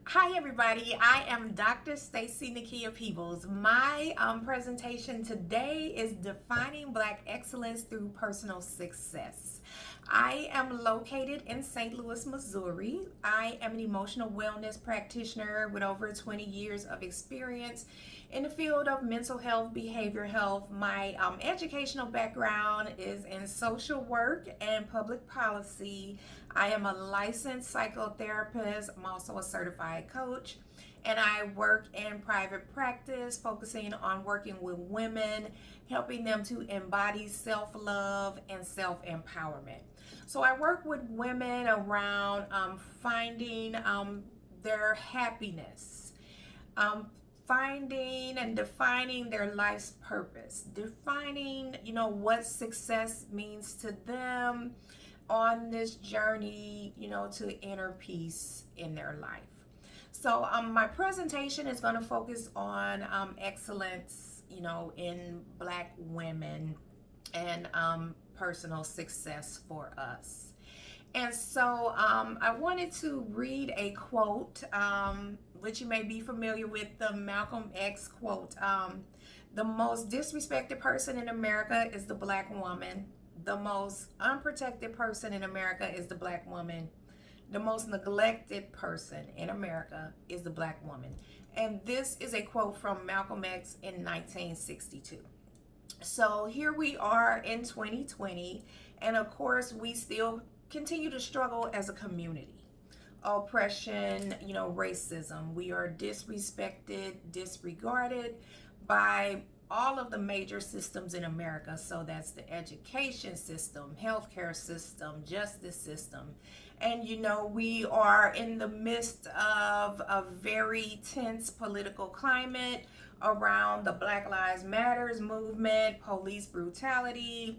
Hi everybody, I am Dr. Stacy Nakia Peebles. My presentation today is defining Black excellence through personal success. I am located in St. Louis, Missouri. I am an emotional wellness practitioner with over 20 years of experience in the field of mental health, behavior health. My educational background is in social work and public policy. I am a licensed psychotherapist. I'm also a certified coach. And I work in private practice, focusing on working with women, helping them to embody self love and self empowerment. So I work with women around finding their happiness, um, finding and defining their life's purpose, defining, what success means to them on this journey, to inner peace in their life. So my presentation is going to focus on excellence, in Black women and personal success for us. And so I wanted to read a quote, which you may be familiar with, the Malcolm X quote. The most disrespected person in America is the Black woman. The most unprotected person in America is the Black woman. The most neglected person in America is the Black woman. And this is a quote from Malcolm X in 1962. So here we are in 2020, and of course, we still continue to struggle as a community. Oppression, racism. We are disrespected, disregarded by all of the major systems in America. So that's the education system, healthcare system, justice system. And we are in the midst of a very tense political climate around the Black Lives Matters movement, police brutality.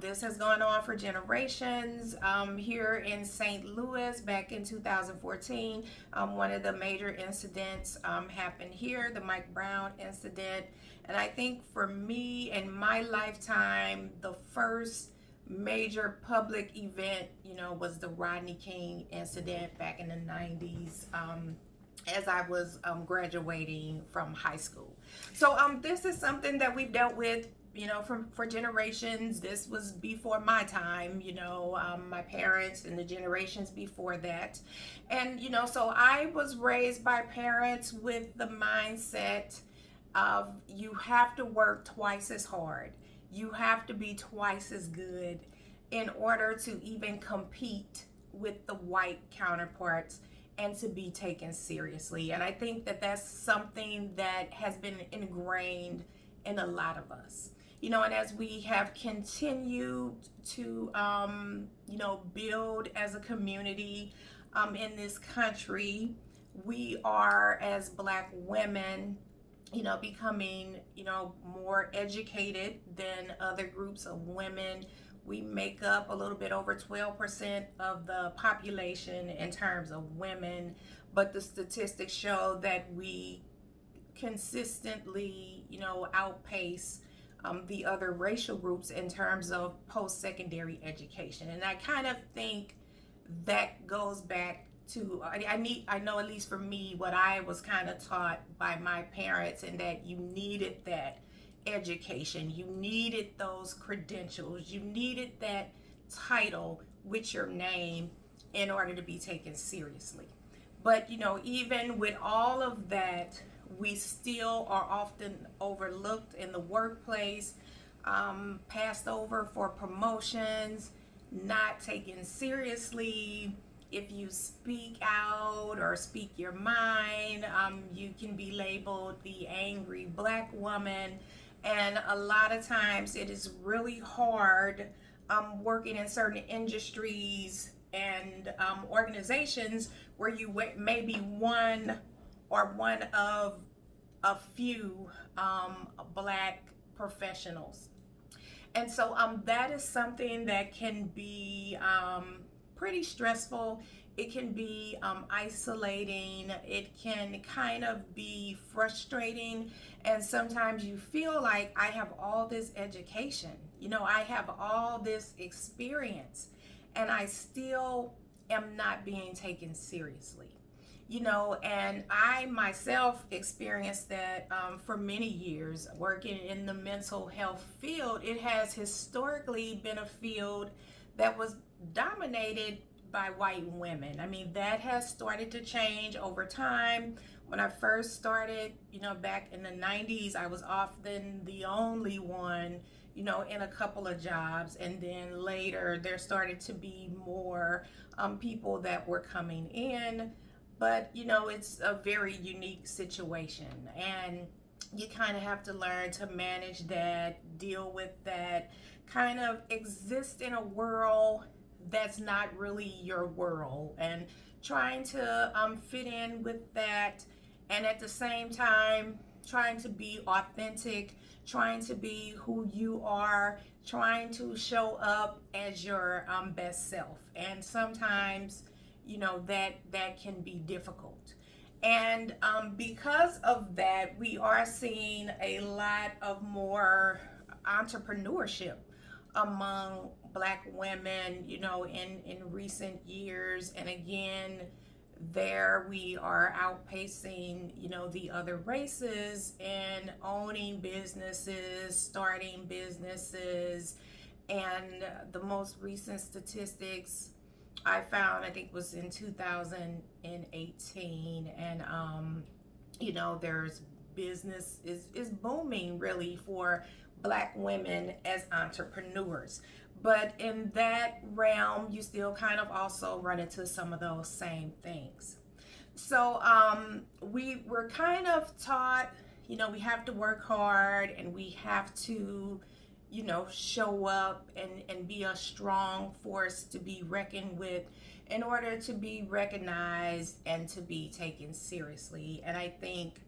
This has gone on for generations. Here in St. Louis back in 2014, one of the major incidents happened here, the Mike Brown incident. And I think for me in my lifetime, the first major public event, was the Rodney King incident back in the 90s. As I was graduating from high school. So this is something that we've dealt with, for generations. This was before my time, my parents and the generations before that. And, so I was raised by parents with the mindset of you have to work twice as hard. You have to be twice as good in order to even compete with the white counterparts and to be taken seriously. And I think that that's something that has been ingrained in a lot of us. And as we have continued to, build as a community in this country, we are, as Black women, becoming, more educated than other groups of women. We make up a little bit over 12% of the population in terms of women, but the statistics show that we consistently, outpace the other racial groups in terms of post-secondary education. And I kind of think that goes back to, I know, at least for me, what I was kind of taught by my parents, and that you needed that education, you needed those credentials, you needed that title with your name in order to be taken seriously. But even with all of that, we still are often overlooked in the workplace, passed over for promotions, not taken seriously. If you speak out or speak your mind, you can be labeled the angry Black woman. And a lot of times it is really hard working in certain industries and organizations where you may be one of a few Black professionals. And so that is something that can be pretty stressful. It can be isolating. It can kind of be frustrating. And sometimes you feel like, I have all this education, I have all this experience, and I still am not being taken seriously. And I myself experienced that for many years working in the mental health field. It has historically been a field that was dominated by white women. I mean, that has started to change over time. When I first started, back in the 90s, I was often the only one, in a couple of jobs. And then later, there started to be more people that were coming in. But, it's a very unique situation. And you kind of have to learn to manage that, deal with that, kind of exist in a world that's not really your world, and trying to fit in with that, and at the same time trying to be authentic, trying to be who you are, trying to show up as your best self. And sometimes that can be difficult. And because of that, we are seeing a lot of more entrepreneurship among Black women, in recent years. And again, there we are outpacing, the other races and owning businesses, starting businesses. And the most recent statistics I found, I think, was in 2018. And, there's business is booming really for Black women as entrepreneurs. But in that realm, you still kind of also run into some of those same things. So we were kind of taught, we have to work hard, and we have to, show up and be a strong force to be reckoned with in order to be recognized and to be taken seriously. And I think,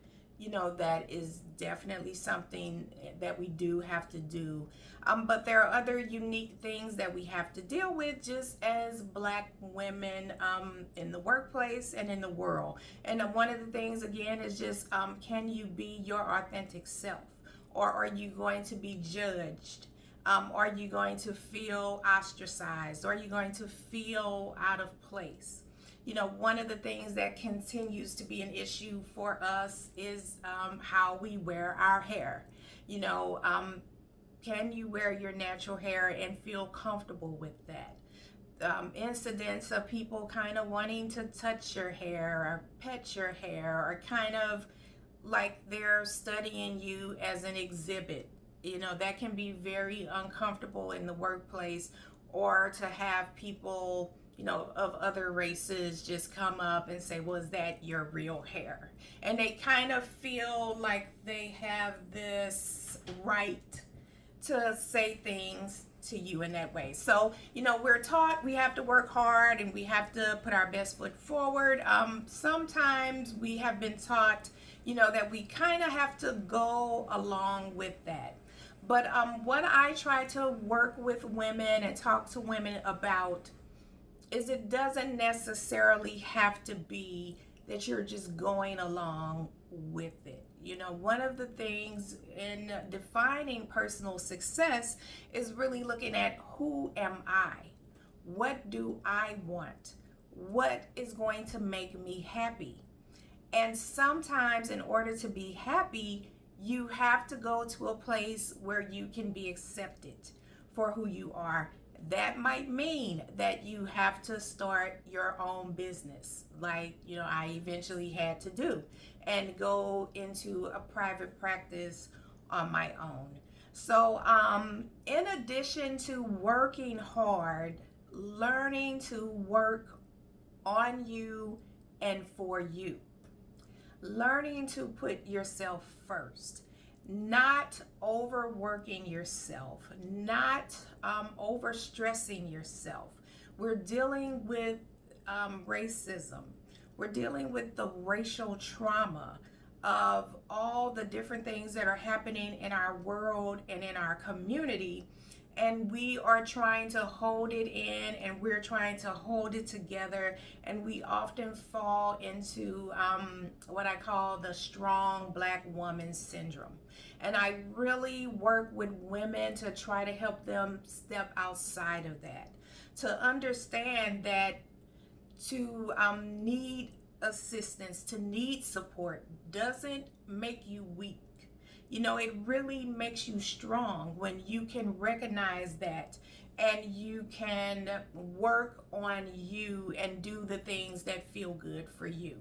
that is definitely something that we do have to do. But there are other unique things that we have to deal with just as Black women in the workplace and in the world. And one of the things, again, is just can you be your authentic self? Or are you going to be judged? Are you going to feel ostracized? Are you going to feel out of place? One of the things that continues to be an issue for us is how we wear our hair. Can you wear your natural hair and feel comfortable with that? Incidents of people kind of wanting to touch your hair or pet your hair, or kind of like they're studying you as an exhibit. That can be very uncomfortable in the workplace, or to have people of other races just come up and say, well, is that your real hair? And they kind of feel like they have this right to say things to you in that way. So, we're taught we have to work hard and we have to put our best foot forward. Sometimes we have been taught, that we kind of have to go along with that. But what I try to work with women and talk to women about is it doesn't necessarily have to be that you're just going along with it. One of the things in defining personal success is really looking at who am I? What do I want? What is going to make me happy? And sometimes in order to be happy, you have to go to a place where you can be accepted for who you are. That might mean that you have to start your own business, like, I eventually had to do, and go into a private practice on my own. So, in addition to working hard, learning to work on you and for you, learning to put yourself first, not overworking yourself, not overstressing yourself. We're dealing with racism. We're dealing with the racial trauma of all the different things that are happening in our world and in our community. And we are trying to hold it in, and we're trying to hold it together. And we often fall into what I call the strong Black woman syndrome. And I really work with women to try to help them step outside of that, to understand that to need assistance, to need support, doesn't make you weak. You know, it really makes you strong when you can recognize that and you can work on you and do the things that feel good for you.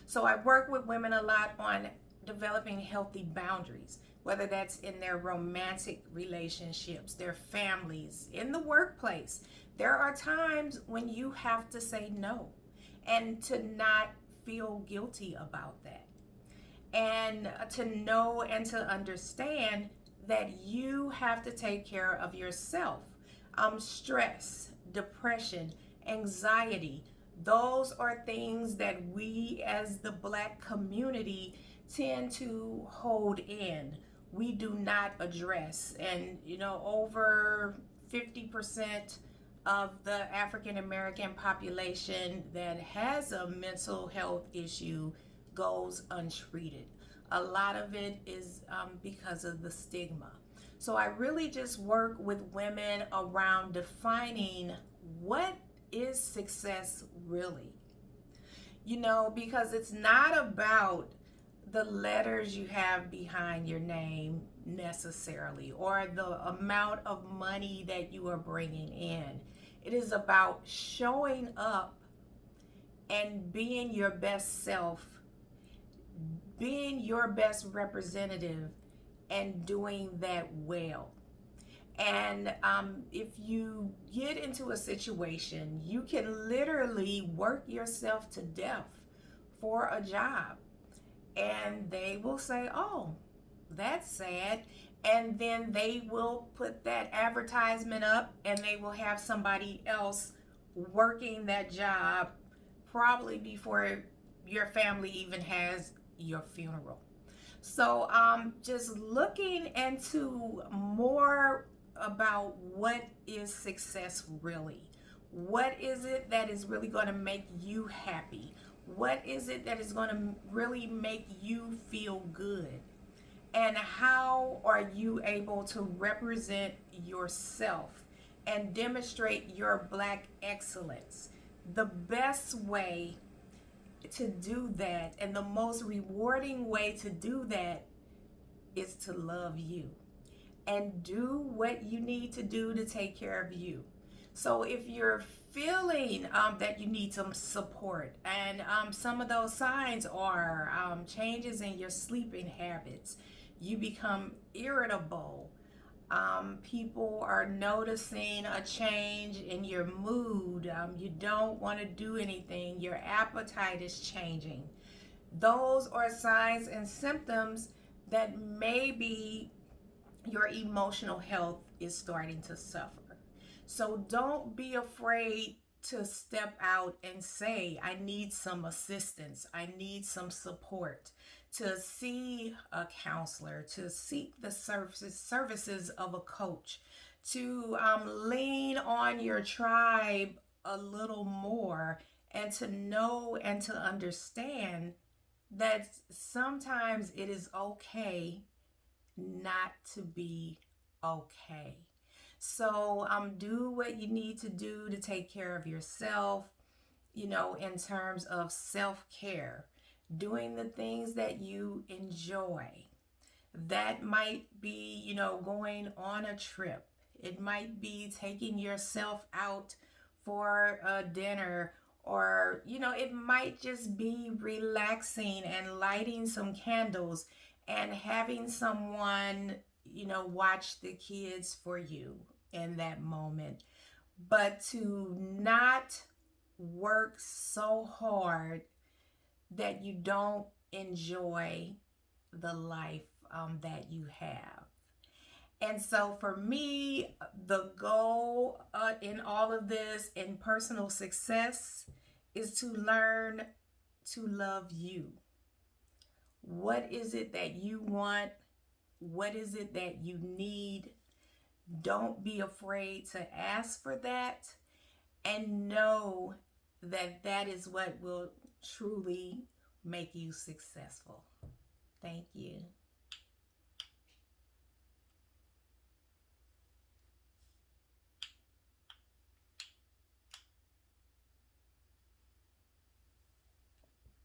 So I work with women a lot on developing healthy boundaries, whether that's in their romantic relationships, their families, in the workplace. There are times when you have to say no and to not feel guilty about that. And to know and to understand that you have to take care of yourself. Stress, depression, anxiety, those are things that we as the Black community tend to hold in. We do not address. And, you know, over 50% of the African American population that has a mental health issue goes untreated. A lot of it is because of the stigma. So I really just work with women around defining what is success really. You know, because it's not about the letters you have behind your name necessarily or the amount of money that you are bringing in. It is about showing up and being your best self, being your best representative, and doing that well. And if you get into a situation, you can literally work yourself to death for a job. And they will say, oh, that's sad. And then they will put that advertisement up and they will have somebody else working that job probably before your family even has your funeral. So just looking into more about what is success really. What is it that is really going to make you happy? What is it that is going to really make you feel good? And how are you able to represent yourself and demonstrate your Black excellence? The best way to do that and the most rewarding way to do that is to love you and do what you need to do to take care of you. So if you're feeling that you need some support, and some of those signs are changes in your sleeping habits, you become irritable, people are noticing a change in your mood, you don't want to do anything, your appetite is changing. Those are signs and symptoms that maybe your emotional health is starting to suffer. So don't be afraid to step out and say, I need some assistance, I need some support, to see a counselor, to seek the services of a coach, to lean on your tribe a little more, and to know and to understand that sometimes it is okay not to be okay. So do what you need to do to take care of yourself, you know, in terms of self-care, doing the things that you enjoy. That might be, you know, going on a trip. It might be taking yourself out for a dinner, or, you know, it might just be relaxing and lighting some candles and having someone, you know, watch the kids for you in that moment. But to not work so hard that you don't enjoy the life that you have. And so for me, the goal in all of this, in personal success, is to learn to love you. What is it that you want? What is it that you need? Don't be afraid to ask for that, and know that that is what will truly make you successful. Thank you.